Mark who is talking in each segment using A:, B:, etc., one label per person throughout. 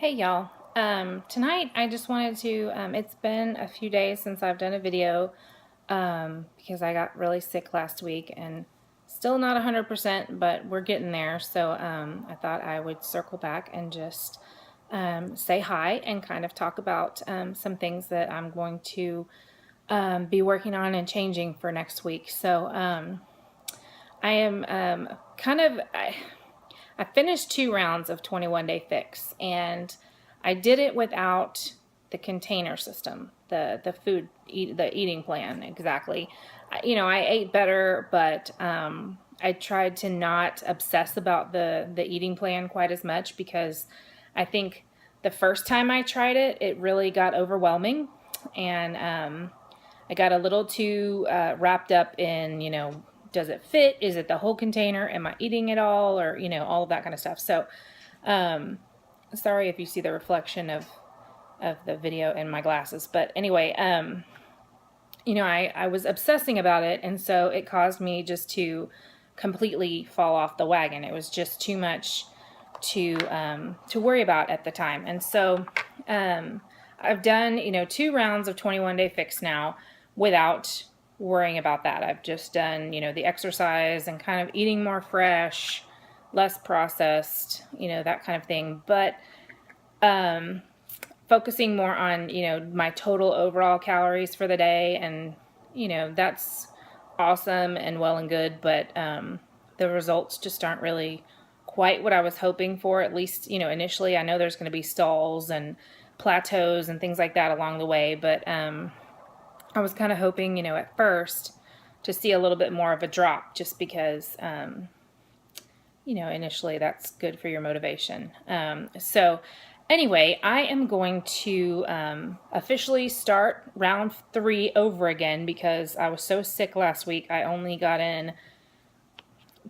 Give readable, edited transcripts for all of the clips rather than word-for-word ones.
A: Hey y'all. Tonight I just wanted to, it's been a few days since I've done a video because I got really sick last week and still not 100%, but we're getting there. So I thought I would circle back and just say hi and kind of talk about some things that I'm going to be working on and changing for next week. So I am I finished 2 rounds of 21 Day Fix, and I did it without the container system, the eating plan exactly. I ate better, but I tried to not obsess about the eating plan quite as much because I think the first time I tried it, it really got overwhelming, and I got a little too wrapped up in, does it fit? Is it the whole container? Am I eating it all? Or, all of that kind of stuff. So, sorry if you see the reflection of the video in my glasses. But anyway, I was obsessing about it. And so it caused me just to completely fall off the wagon. It was just too much to worry about at the time. And so I've done, 2 rounds of 21 Day Fix now without worrying about that. I've just done, the exercise and kind of eating more fresh, less processed, that kind of thing. But focusing more on, my total overall calories for the day. And, that's awesome and well and good. But the results just aren't really quite what I was hoping for, at least, initially. I know there's going to be stalls and plateaus and things like that along the way. But I was kind of hoping, at first to see a little bit more of a drop just because, initially that's good for your motivation. So anyway, I am going to officially start round 3 over again because I was so sick last week. I only got in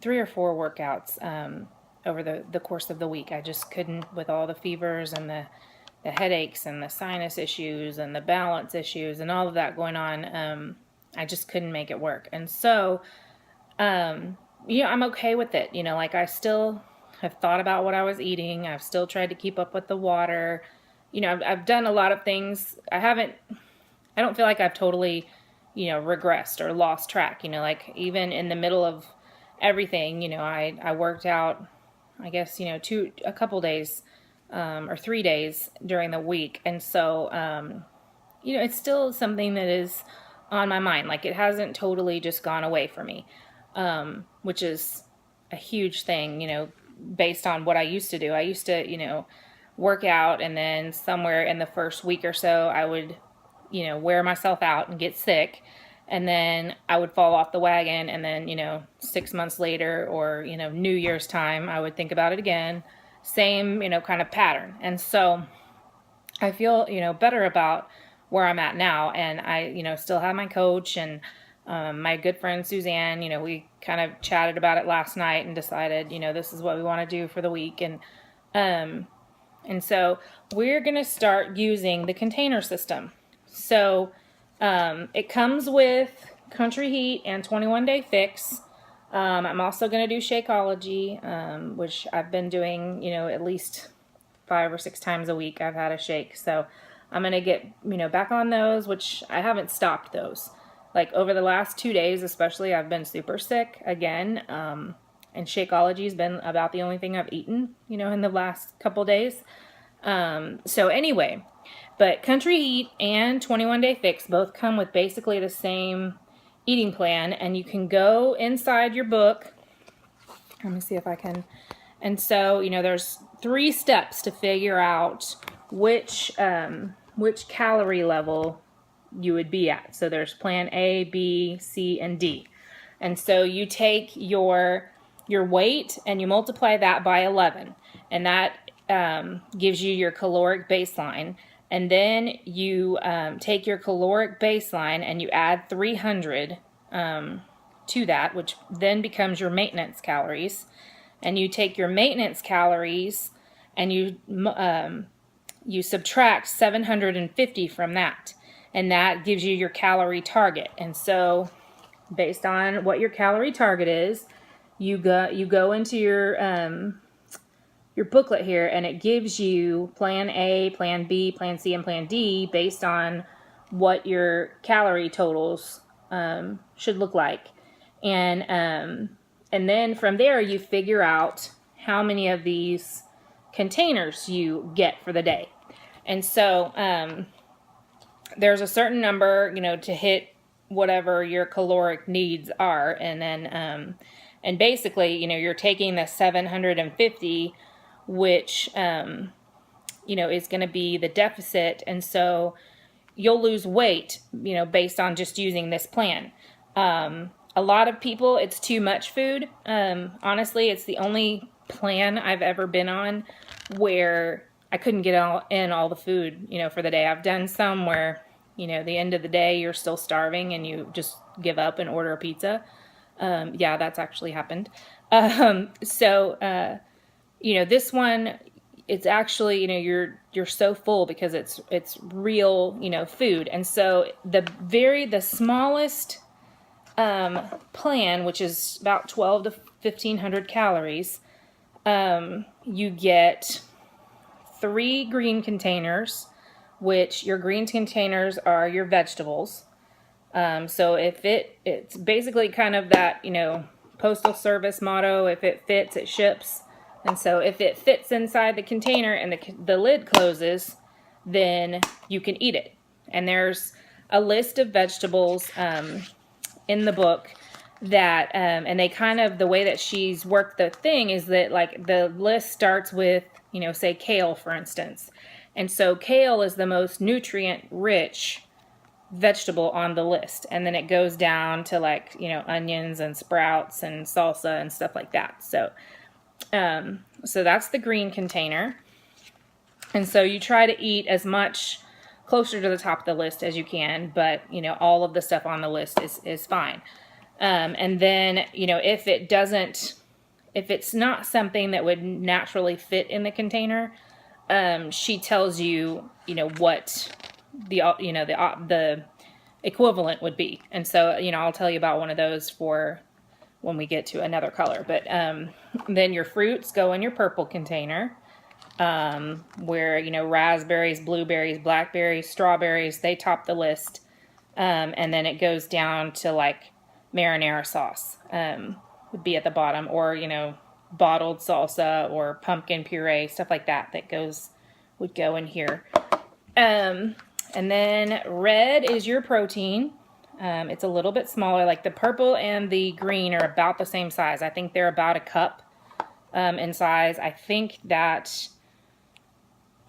A: 3 or 4 workouts over the course of the week. I just couldn't, with all the fevers and the headaches and the sinus issues and the balance issues and all of that going on, I just couldn't make it work. And so, I'm okay with it. Like I still have thought about what I was eating. I've still tried to keep up with the water. I've done a lot of things. I don't feel like I've totally, regressed or lost track. Like even in the middle of everything, I worked out, I guess, a couple days or 3 days during the week. And so, it's still something that is on my mind. Like it hasn't totally just gone away from me, which is a huge thing, based on what I used to do. I used to, work out, and then somewhere in the first week or so, I would, wear myself out and get sick. And then I would fall off the wagon. And then, 6 months later or, New Year's time, I would think about it again. Same, kind of pattern. And so I feel, better about where I'm at now. And I, still have my coach and my good friend Suzanne. We kind of chatted about it last night and decided, this is what we want to do for the week. And so we're going to start using the container system. So it comes with Country Heat and 21 Day Fix. I'm also going to do Shakeology, which I've been doing, at least 5 or 6 times a week. I've had a shake. So I'm going to get, back on those, which I haven't stopped those. Like over the last 2 days, especially, I've been super sick again. And Shakeology has been about the only thing I've eaten, in the last couple days. So anyway, but Country Heat and 21 Day Fix both come with basically the same eating plan, and you can go inside your book. Let me see if I can. And so, there's 3 steps to figure out which calorie level you would be at. So there's plan A, B, C, and D. And so you take your weight and you multiply that by 11, and that gives you your caloric baseline. And then you take your caloric baseline and you add 300 to that, which then becomes your maintenance calories. And you take your maintenance calories and you subtract 750 from that. And that gives you your calorie target. And so based on what your calorie target is, you go into your your booklet here, and it gives you plan A, plan B, plan C, and plan D based on what your calorie totals should look like. And then from there you figure out how many of these containers you get for the day. And so there's a certain number, to hit whatever your caloric needs are. And then, and basically, you're taking the 750, which, is going to be the deficit. And so you'll lose weight, based on just using this plan. A lot of people, it's too much food. Honestly, it's the only plan I've ever been on where I couldn't get in all the food, for the day. I've done some where, the end of the day you're still starving and you just give up and order a pizza. Yeah, that's actually happened. This one, it's actually, you're so full because it's real, food. And so the smallest plan, which is about 12 to 1500 calories, you get 3 green containers, which your green containers are your vegetables. So it's basically kind of that, Postal Service motto, if it fits, it ships. And so if it fits inside the container and the lid closes, then you can eat it. And there's a list of vegetables in the book that, and they kind of, the way that she's worked the thing is that, like, the list starts with, say kale, for instance. And so kale is the most nutrient-rich vegetable on the list. And then it goes down to, like, onions and sprouts and salsa and stuff like that. So that's the green container. And so you try to eat as much closer to the top of the list as you can, but, all of the stuff on the list is fine. And then, if it's not something that would naturally fit in the container, she tells you, what the equivalent would be. And so, I'll tell you about one of those for when we get to another color. But then your fruits go in your purple container, where, raspberries, blueberries, blackberries, strawberries, they top the list. And then it goes down to, like, marinara sauce would be at the bottom, or, bottled salsa or pumpkin puree, stuff like that would go in here. And then red is your protein. It's a little bit smaller. Like, the purple and the green are about the same size. I think they're about a cup in size. I think that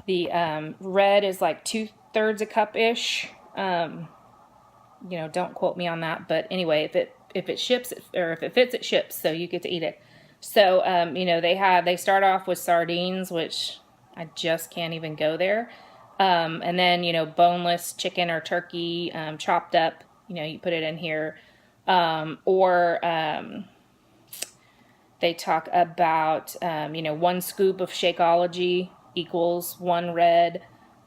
A: the red is like 2/3 a cup-ish. Don't quote me on that. But anyway, if it ships, or if it fits, it ships. So you get to eat it. So, they start off with sardines, which I just can't even go there. And then, boneless chicken or turkey, chopped up, you put it in here. Or they talk about, 1 scoop of Shakeology equals 1 red.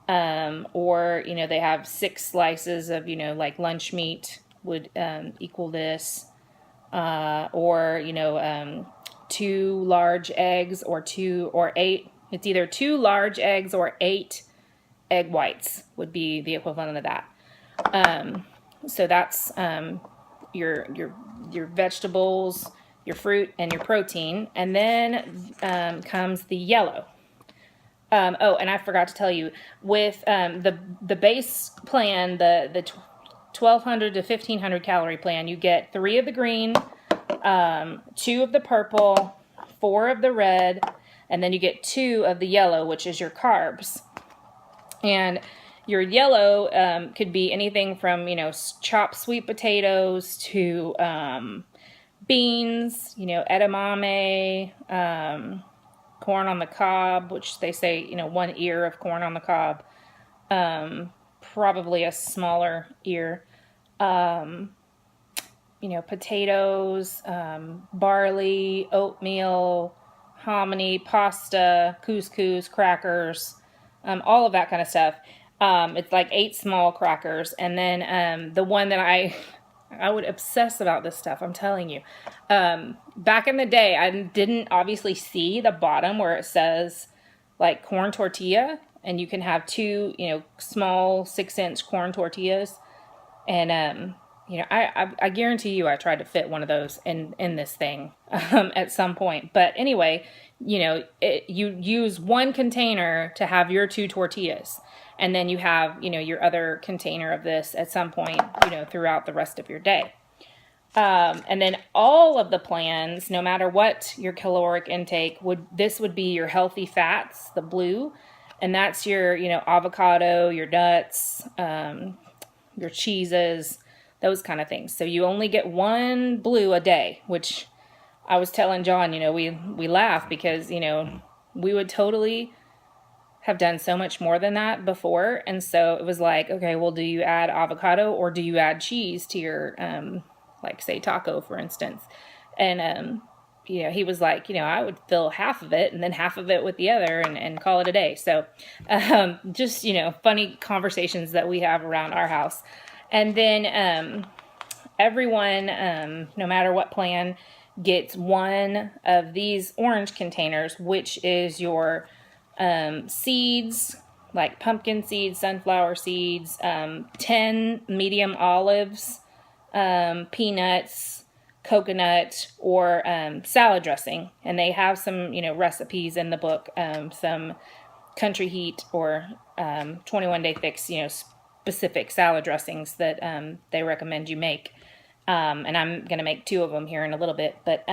A: Or, they have 6 slices of, like lunch meat would equal this. Or, 2 large eggs or 8. It's either 2 large eggs or 8 egg whites would be the equivalent of that. So that's your vegetables, your fruit, and your protein. And then comes the yellow. And I forgot to tell you, with the base plan, the 1200 to 1500 calorie plan, you get 3 of the green, 2 of the purple, 4 of the red, and then you get 2 of the yellow, which is your carbs. And your yellow could be anything from, chopped sweet potatoes to beans, edamame, corn on the cob, which they say, 1 ear of corn on the cob, probably a smaller ear, potatoes, barley, oatmeal, hominy, pasta, couscous, crackers, all of that kind of stuff. It's like 8 small crackers. And then the one that I I would obsess about this stuff, I'm telling you. Back in the day, I didn't obviously see the bottom where it says like corn tortilla, and you can have two, small 6-inch corn tortillas. And, I guarantee you I tried to fit one of those in this thing at some point. But anyway, you use one container to have your 2 tortillas. And then you have, your other container of this at some point, throughout the rest of your day. And then all of the plans, no matter what your caloric intake, would be your healthy fats, the blue. And that's your, avocado, your nuts, your cheeses, those kind of things. So you only get 1 blue a day, which I was telling John, we laugh because, we would totally have done so much more than that before. And so it was like, okay, well, do you add avocado or do you add cheese to your, like say taco, for instance? And, he was like, I would fill half of it and then half of it with the other and call it a day. So, just, funny conversations that we have around our house. And then, everyone, no matter what plan, gets 1 of these orange containers, which is your seeds, like pumpkin seeds, sunflower seeds, 10 medium olives, peanuts, coconut, or salad dressing. And they have some, recipes in the book, some Country Heat or 21 Day Fix, specific salad dressings that they recommend you make. And I'm going to make 2 of them here in a little bit, but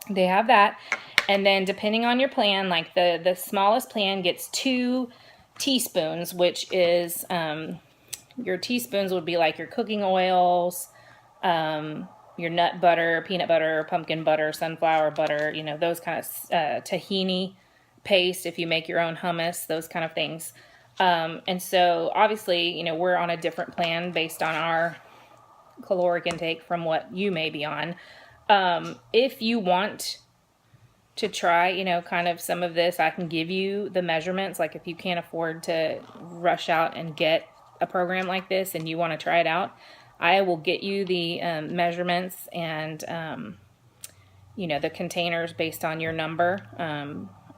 A: they have that. And then depending on your plan, like the smallest plan gets 2 teaspoons, which is your teaspoons would be like your cooking oils, your nut butter, peanut butter, pumpkin butter, sunflower butter, those kind of tahini paste if you make your own hummus, those kind of things. And so obviously, we're on a different plan based on our caloric intake from what you may be on. If you want to try, kind of some of this, I can give you the measurements. Like if you can't afford to rush out and get a program like this and you want to try it out, I will get you the measurements and, the containers based on your number.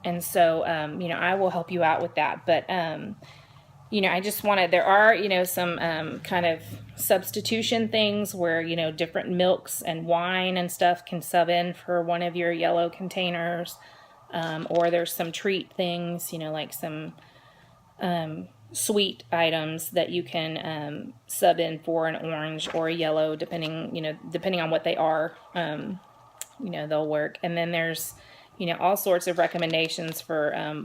A: And so, I will help you out with that. But, I just wanted, there are, some kind of substitution things where, different milks and wine and stuff can sub in for one of your yellow containers. Or there's some treat things, like some sweet items that you can sub in for an orange or a yellow, depending on what they are. They'll work. And then there's, all sorts of recommendations for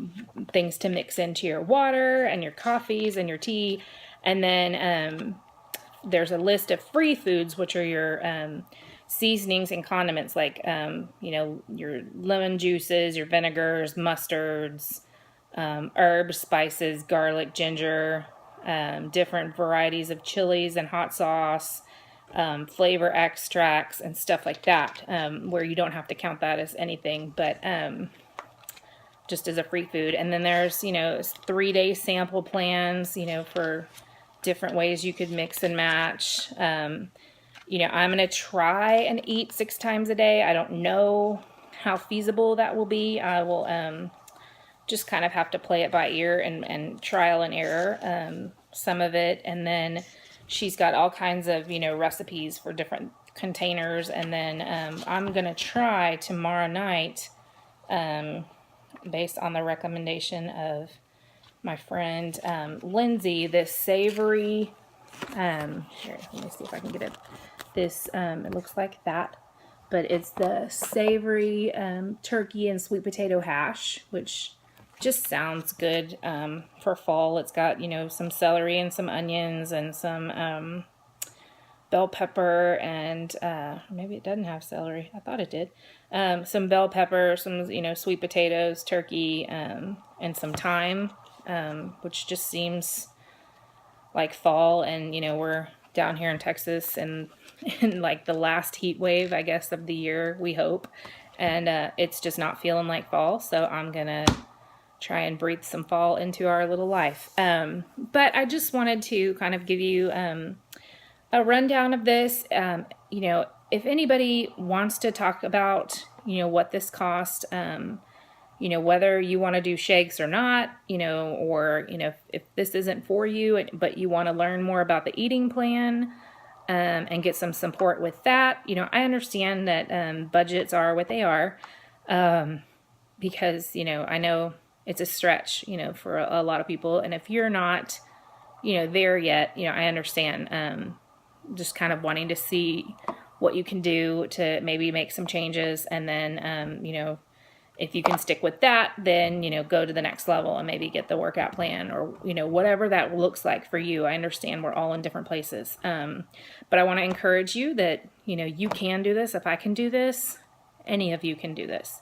A: things to mix into your water and your coffees and your tea. And then there's a list of free foods, which are your seasonings and condiments, like, your lemon juices, your vinegars, mustards, herbs, spices, garlic, ginger, different varieties of chilies and hot sauce, flavor extracts and stuff like that, where you don't have to count that as anything, but just as a free food. And then there's, 3-day sample plans, for different ways you could mix and match. I'm going to try and eat 6 times a day. I don't know how feasible that will be. I will just kind of have to play it by ear and trial and error some of it. And then she's got all kinds of, recipes for different containers. And then I'm going to try tomorrow night, based on the recommendation of my friend Lindsay, this savory, here, let me see if I can get it. This, it looks like that, but it's the savory turkey and sweet potato hash, which just sounds good for fall. It's got, some celery and some onions and some bell pepper and maybe it doesn't have celery. I thought it did. Some bell pepper, some, sweet potatoes, turkey, and some thyme, which just seems like fall. And, we're down here in Texas and in like the last heat wave, I guess, of the year, we hope. And it's just not feeling like fall. So I'm going to try and breathe some fall into our little life. But I just wanted to kind of give you a rundown of this. If anybody wants to talk about, what this cost, whether you want to do shakes or not, or, if this isn't for you, but you want to learn more about the eating plan, and get some support with that. I understand that budgets are what they are, because, I know it's a stretch, for a lot of people. And if you're not, there yet, I understand, just kind of wanting to see what you can do to maybe make some changes. And then, if you can stick with that, then, go to the next level and maybe get the workout plan or, whatever that looks like for you. I understand we're all in different places. But I want to encourage you that, you can do this. If I can do this, any of you can do this.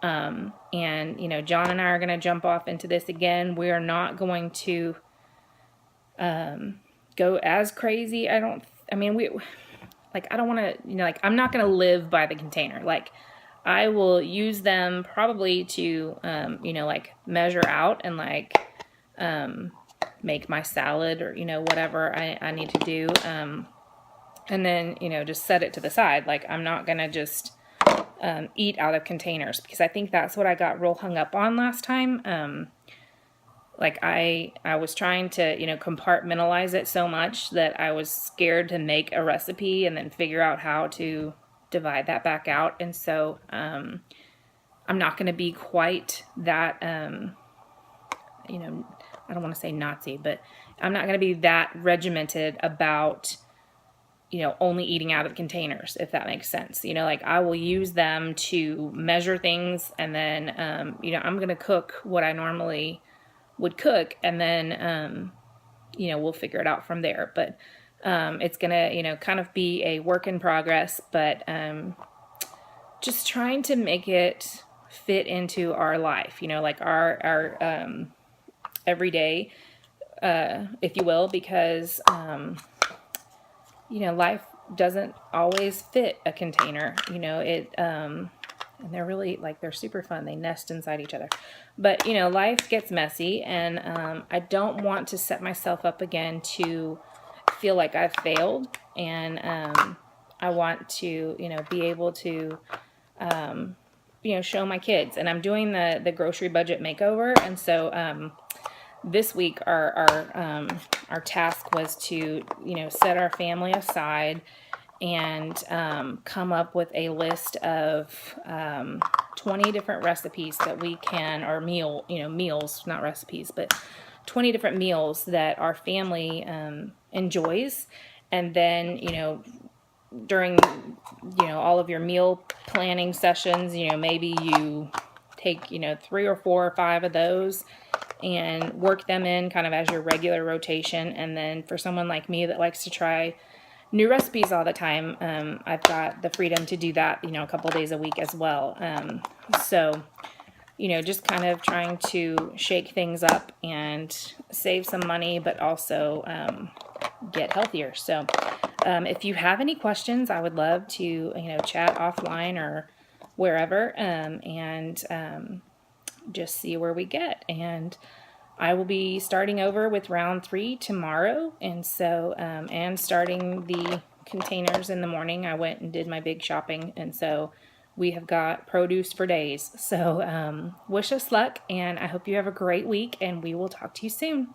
A: And, John and I are going to jump off into this again. We are not going to go as crazy. I don't want to, I'm not going to live by the container. I will use them probably to, measure out and make my salad or, whatever I need to do. And then, just set it to the side. I'm not going to just eat out of containers, because I think that's what I got real hung up on last time. I was trying to, compartmentalize it so much that I was scared to make a recipe and then figure out how to divide that back out. And so I'm not going to be quite that, I don't want to say Nazi, but I'm not going to be that regimented about, only eating out of containers, if that makes sense. I will use them to measure things, and then, I'm going to cook what I normally would cook, and then, we'll figure it out from there. But it's going to, kind of be a work in progress, but just trying to make it fit into our life, our everyday, if you will, because, life doesn't always fit a container, and they're really, they're super fun. They nest inside each other. But, life gets messy, and I don't want to set myself up again to feel like I've failed. And I want to, be able to, show my kids. And I'm doing the grocery budget makeover. And so this week our task was to, set our family aside and come up with a list of 20 different recipes that we can, or meals, not recipes, but 20 different meals that our family enjoys. And then, during, all of your meal planning sessions, maybe you take, 3 or 4 or 5 of those and work them in kind of as your regular rotation. And then for someone like me that likes to try new recipes all the time, I've got the freedom to do that, a couple days a week as well. So, just kind of trying to shake things up and save some money, but also get healthier. So if you have any questions, I would love to, chat offline or wherever, and just see where we get. And I will be starting over with round 3 tomorrow. And so, and starting the containers in the morning. I went and did my big shopping. And so we have got produce for days. So wish us luck, and I hope you have a great week, and we will talk to you soon.